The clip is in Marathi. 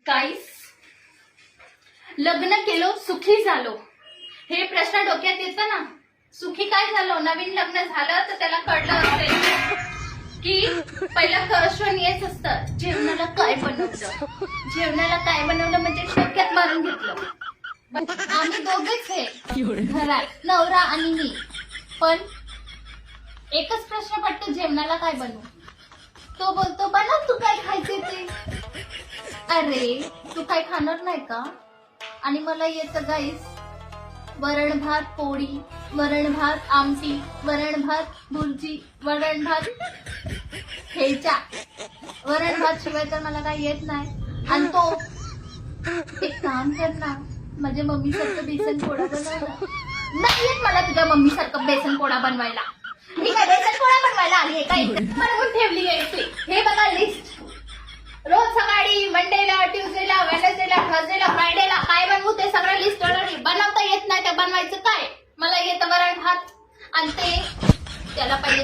गाईस, लग्न केलो सुखी झालो हे प्रश्न डोक्यात येतं ना. सुखी काय झालो? नवीन लग्न झालं तर त्याला कळलं असेल की पहिला क्वेश्चन येच असतं, जेवणाला काय बनवलं. जेवणाला काय बनवलं म्हणजे डोक्यात मारून घेतलं. आम्ही दोघेच आहे घरात, नवरा आणि मी. पण एकच प्रश्न पडतो, जेवणाला काय बनवू. तो बोलतो बनव तू काय खायचे ते. अरे तू काय खाणार नाही का? आणि मला येतं गाईस, वरण भात पोळी, वरण भात आमटी, वरण भात भुर्जी, वरण भात ठेचा. वरण भात शिवाय तर मला काही येत नाही. आणि तो एक काम कर ना, माझ्या मम्मी सारखं बेसन पोळा बनवला. नाही येत मला तुझ्या मम्मी सारखं बेसन पोळा बनवायला. मी काय बेसन पोळा बनवायला आली काय बनवून ठेवली आहे. हे बघा लिस्ट. रोज सकाळी मंडेला, ट्युजडेला, वेडनेसडेला, थर्सडेला, फ्रायडेला काय बनवू ते सगळं लिस्ट ऑलरेडी. बनवता येत नाही तर बनवायचं काय. मला येतं वरण भात आणि ते त्याला पहिले